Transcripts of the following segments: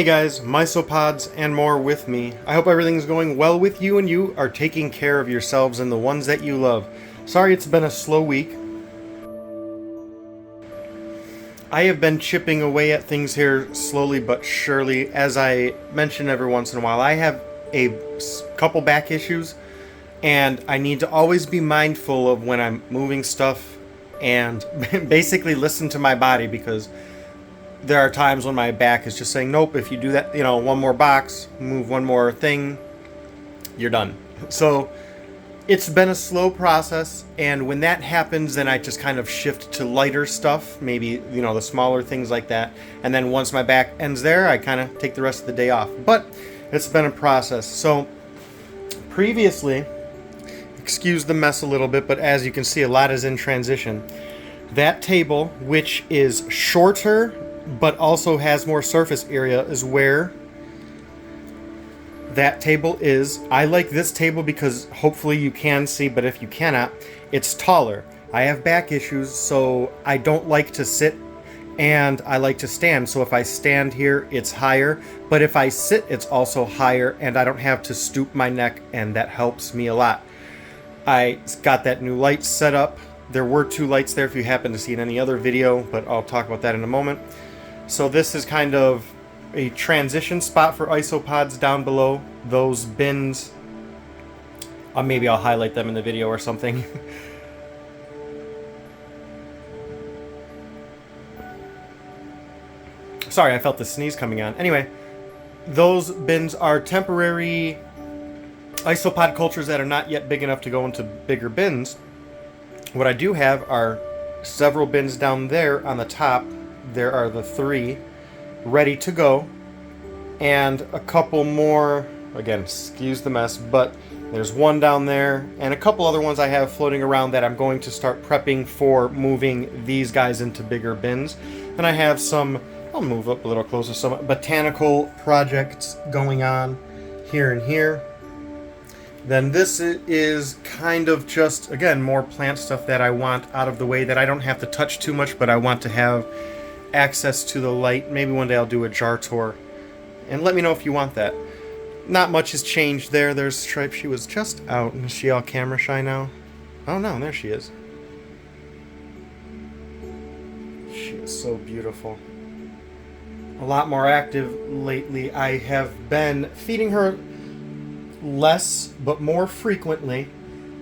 Hey guys, Mysopods and more with me. I hope everything's going well with you and you are taking care of yourselves and the ones that you love. Sorry it's been a slow week. I have been chipping away at things here slowly but surely. As I mention every once in a while, I have a couple back issues and I need to always be mindful of when I'm moving stuff and basically listen to my body, because there are times when my back is just saying, nope, if you do that, one more box, move one more thing, you're done. So it's been a slow process, and when that happens, then I just kind of shift to lighter stuff, maybe, the smaller things like that. And then once my back ends there, I kind of take the rest of the day off. But it's been a process. So previously, excuse the mess a little bit, but as you can see, a lot is in transition. That table, which is shorter but also has more surface area, is where that table is. I like this table because hopefully you can see, but if you cannot, it's taller. I have back issues, so I don't like to sit and I like to stand. So if I stand here, it's higher, but if I sit, it's also higher, and I don't have to stoop my neck, and that helps me a lot. I got that new light set up. There were two lights there if you happen to see in any other video, but I'll talk about that in a moment. So this is kind of a transition spot for isopods down below. Those bins, maybe I'll highlight them in the video or something. Sorry, I felt the sneeze coming on. Anyway, those bins are temporary isopod cultures that are not yet big enough to go into bigger bins. What I do have are several bins down there on the top. There are the 3 ready to go, and a couple more. Again, excuse the mess, but there's one down there and a couple other ones I have floating around that I'm going to start prepping for moving these guys into bigger bins. And I have some, I'll move up a little closer, some botanical projects going on here and here. Then this is kind of just, again, more plant stuff that I want out of the way, that I don't have to touch too much, but I want to have access to the light. Maybe one day I'll do a jar tour, and let me know if you want that. Not much has changed there. There's Stripe. She was just out. Is she all camera shy now? Oh no, there she is. She is so beautiful. A lot more active lately. I have been feeding her less but more frequently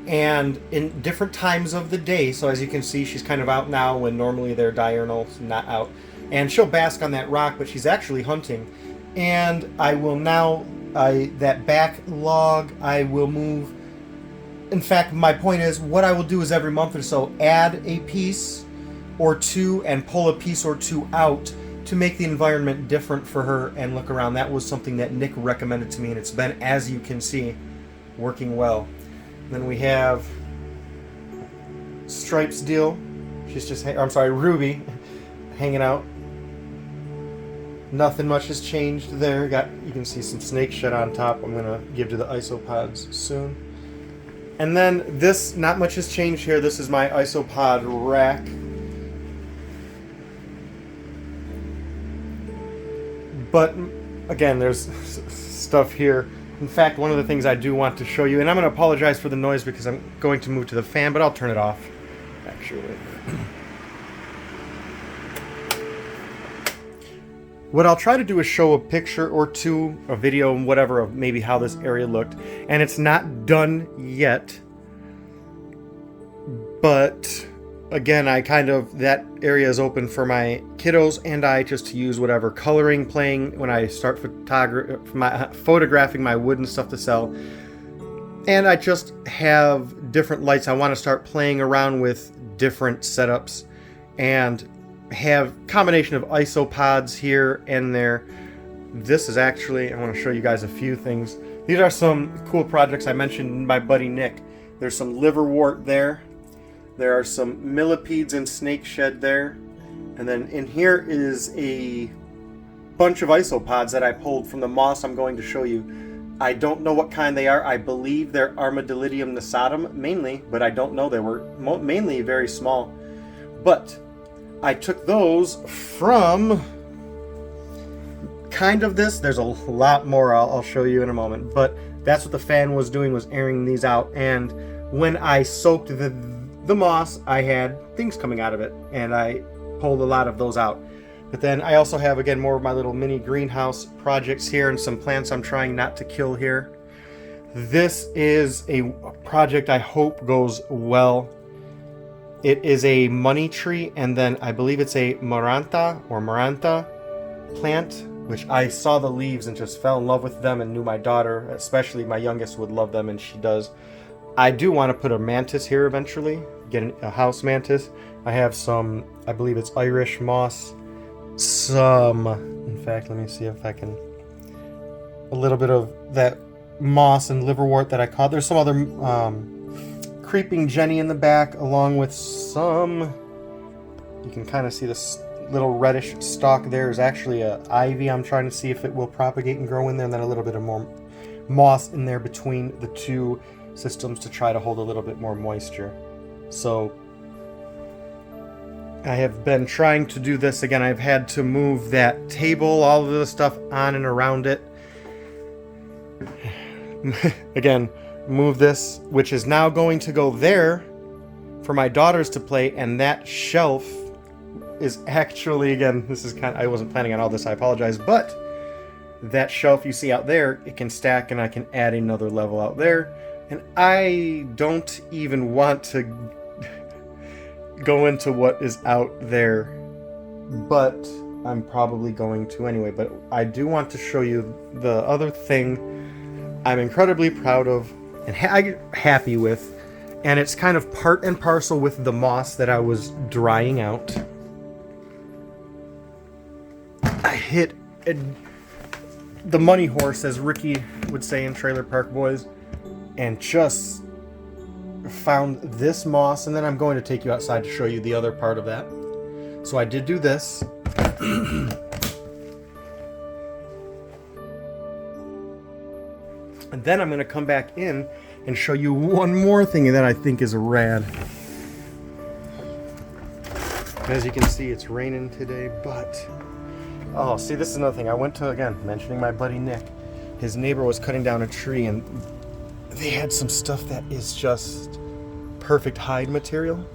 and in different times of the day. So as you can see, she's kind of out now when normally they're diurnal, not out. And she'll bask on that rock, but she's actually hunting. And I will now, that back log, I will move. In fact, my point is, what I will do is every month or so, add a piece or two and pull a piece or two out to make the environment different for her and look around. That was something that Nick recommended to me, and it's been, as you can see, working well. Then we have Stripe's deal. She's just, I'm sorry, Ruby, hanging out. Nothing much has changed there. You can see some snake shed on top. I'm gonna give to the isopods soon. And then this, not much has changed here. This is my isopod rack. But again, there's stuff here. In fact, one of the things I do want to show you, and I'm going to apologize for the noise because I'm going to move to the fan, but I'll turn it off, actually. What I'll try to do is show a picture or two, a video, whatever, of maybe how this area looked. And it's not done yet, but again, that area is open for my kiddos and I just to use whatever coloring playing when I start photographing my wood and stuff to sell. And I just have different lights. I want to start playing around with different setups and have combination of isopods here and there. This is actually, I want to show you guys a few things. These are some cool projects I mentioned my buddy Nick. There's some liverwort there. There are some millipedes and snake shed there. And then in here is a bunch of isopods that I pulled from the moss I'm going to show you. I don't know what kind they are. I believe they're Armadillidium nassatum mainly, but I don't know. They were mainly very small. But I took those from kind of this. There's a lot more I'll show you in a moment. But that's what the fan was doing, was airing these out. And when I soaked the moss, I had things coming out of it. And I pulled a lot of those out. But then I also have, again, more of my little mini greenhouse projects here and some plants I'm trying not to kill here. This is a project I hope goes well. It is a money tree, and then I believe it's a maranta plant, which I saw the leaves and just fell in love with them and knew my daughter, especially my youngest, would love them, and she does. I do want to put a mantis here eventually, get a house mantis. I have some, I believe it's Irish moss. In fact, let me see if I can, a little bit of that moss and liverwort that I caught. There's some other creeping Jenny in the back, along with some, you can kind of see this little reddish stalk there is actually a ivy. I'm trying to see if it will propagate and grow in there, and then a little bit of more moss in there between the two systems to try to hold a little bit more moisture. So I have been trying to do this again. I've had to move that table, all of the stuff on and around it. Again, move this, which is now going to go there for my daughters to play, and that shelf is actually, again, this is kind of, I wasn't planning on all this, I apologize, but that shelf you see out there, it can stack and I can add another level out there. And I don't even want to go into what is out there, but I'm probably going to anyway. But I do want to show you the other thing I'm incredibly proud of and happy with, and it's kind of part and parcel with the moss that I was drying out. I hit the money horse, as Ricky would say in Trailer Park Boys, and just found this moss, and then I'm going to take you outside to show you the other part of that. So I did do this. And then I'm going to come back in and show you one more thing that I think is rad. As you can see, it's raining today, but oh, see, this is another thing. I went to, again, mentioning my buddy Nick. His neighbor was cutting down a tree, and they had some stuff that is just perfect hide material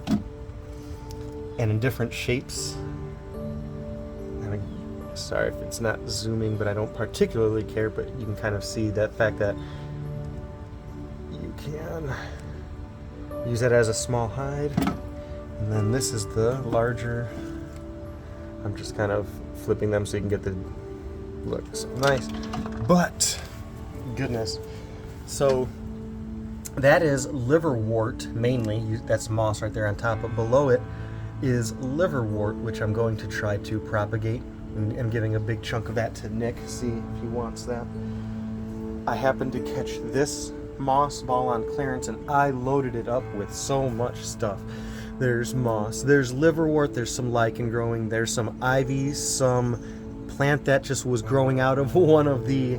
and in different shapes. And sorry if it's not zooming, but I don't particularly care, but you can kind of see that fact that you can use it as a small hide. And then this is the larger. I'm just kind of flipping them so you can get the look. So nice. But goodness. So that is liverwort mainly. That's moss right there on top, but below it is liverwort, which I'm going to try to propagate. And I'm giving a big chunk of that to Nick, see if he wants that. I happened to catch this moss ball on clearance, and I loaded it up with so much stuff. There's moss, there's liverwort, there's some lichen growing, there's some ivy, some plant that just was growing out of one of the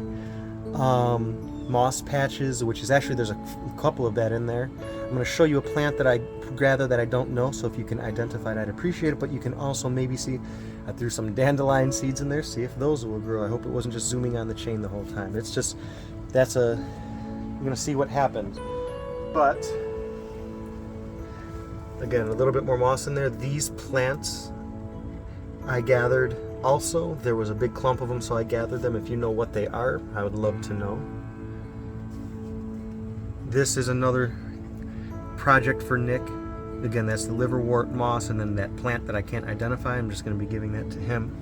moss patches, which is actually, there's a couple of that in there. I'm going to show you a plant that I gather that I don't know, so if you can identify it, I'd appreciate it. But you can also maybe see, I threw some dandelion seeds in there, see if those will grow. I hope it wasn't just zooming on the chain the whole time. It's just, I'm going to see what happens. But again, a little bit more moss in there. These plants I gathered also. There was a big clump of them, so I gathered them. If you know what they are, I would love to know. This is another project for Nick. Again, that's the liverwort moss, and then that plant that I can't identify, I'm just going to be giving that to him.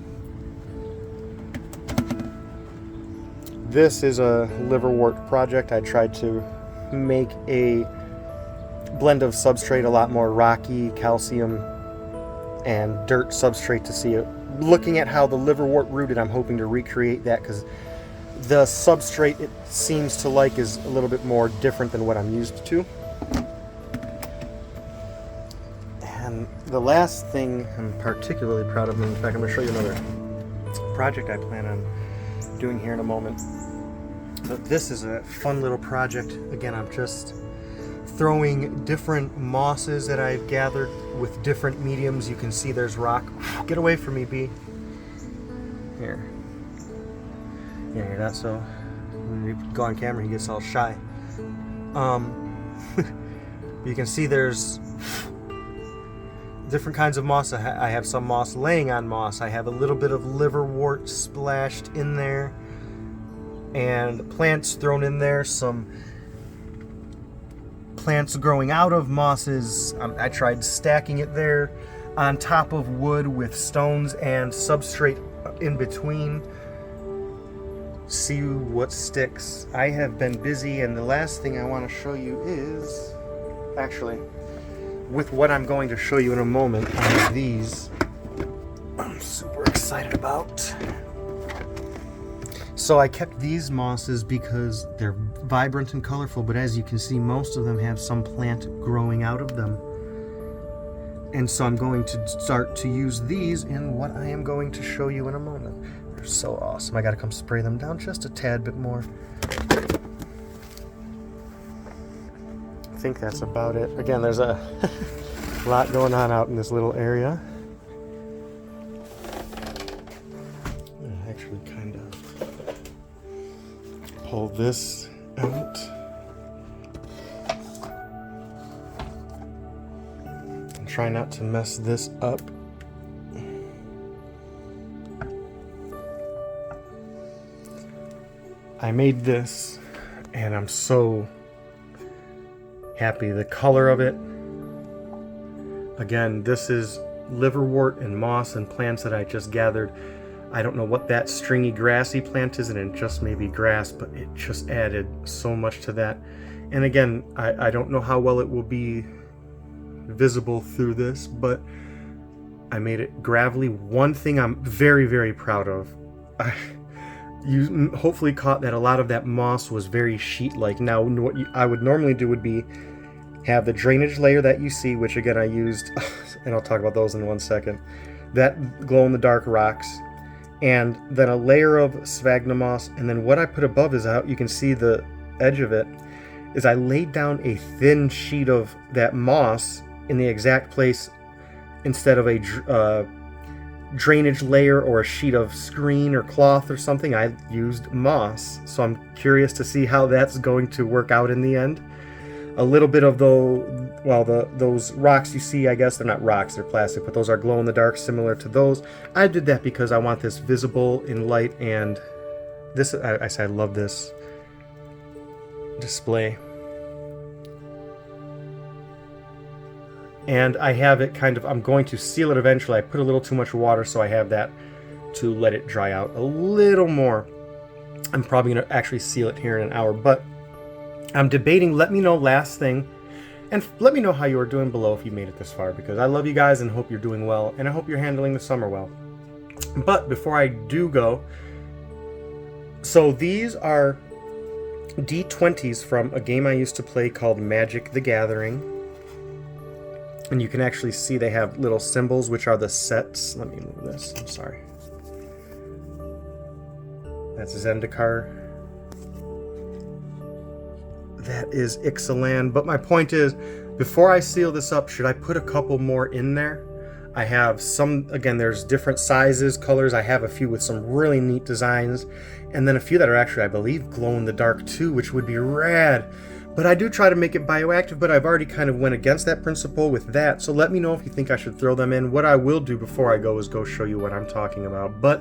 This is a liverwort project. I tried to make a blend of substrate, a lot more rocky, calcium, and dirt substrate to see it. Looking at how the liverwort rooted, I'm hoping to recreate that, because the substrate it seems to like is a little bit more different than what I'm used to. And the last thing I'm particularly proud of, in fact, I'm going to show you another project I plan on doing here in a moment. But this is a fun little project. Again, I'm just throwing different mosses that I've gathered with different mediums. You can see there's rock. Get away from me, bee. Here. Yeah, hear that? So when we go on camera, he gets all shy. You can see there's different kinds of moss. I have some moss laying on moss. I have a little bit of liverwort splashed in there, and plants thrown in there. Some plants growing out of mosses. I tried stacking it there on top of wood with stones and substrate in between. See what sticks. I have been busy, and the last thing I want to show you is, actually, with what I'm going to show you in a moment, I have these I'm super excited about. So I kept these mosses because they're vibrant and colorful, but as you can see, most of them have some plant growing out of them. And so I'm going to start to use these in what I am going to show you in a moment. They're so awesome. I gotta come spray them down just a tad bit more. I think that's about it. Again, there's a lot going on out in this little area. I actually kind of pull this out. And try not to mess this up. I made this, and I'm so happy. The color of it, again, this is liverwort and moss and plants that I just gathered. I don't know what that stringy grassy plant is, and it just may be grass, but it just added so much to that. And again, I don't know how well it will be visible through this, but I made it gravelly. One thing I'm very, very proud of, you hopefully caught that a lot of that moss was very sheet-like. Now, what I would normally do would be have the drainage layer that you see, which again I used, and I'll talk about those in 1 second, that glow-in-the-dark rocks, and then a layer of sphagnum moss, and then what I put above is out, you can see the edge of it, is I laid down a thin sheet of that moss in the exact place instead of a drainage layer or a sheet of screen or cloth or something. I used moss, so I'm curious to see how that's going to work out in the end. A little bit of those rocks you see, I guess they're not rocks, they're plastic, but those are glow in the dark, similar to those. I did that because I want this visible in light, and this, I say I love this display. And I have it kind of, I'm going to seal it eventually. I put a little too much water, so I have that to let it dry out a little more. I'm probably going to actually seal it here in an hour, but I'm debating. Let me know, last thing, and let me know how you are doing below if you made it this far, because I love you guys and hope you're doing well, and I hope you're handling the summer well. But before I do go, so these are D20s from a game I used to play called Magic the Gathering. And you can actually see they have little symbols, which are the sets. Let me move this. I'm sorry. That's Zendikar. That is Ixalan. But my point is, before I seal this up, should I put a couple more in there? I have some, again, there's different sizes, colors. I have a few with some really neat designs. And then a few that are actually, I believe, glow in the dark too, which would be rad. But I do try to make it bioactive, but I've already kind of went against that principle with that. So let me know if you think I should throw them in. What I will do before I go is go show you what I'm talking about. But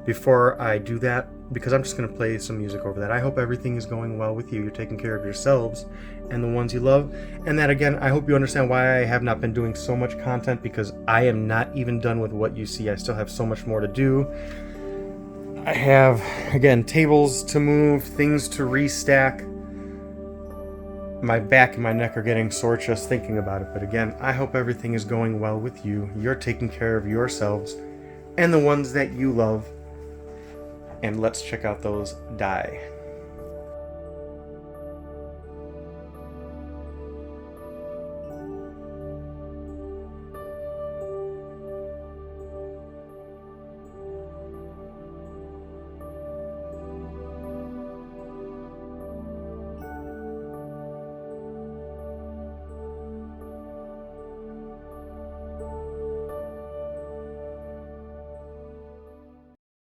before I do that, because I'm just going to play some music over that, I hope everything is going well with you. You're taking care of yourselves and the ones you love. And that, again, I hope you understand why I have not been doing so much content, because I am not even done with what you see. I still have so much more to do. I have, again, tables to move, things to restack. My back and my neck are getting sore just thinking about it. But again, I hope everything is going well with you. You're taking care of yourselves and the ones that you love. And let's check out those die.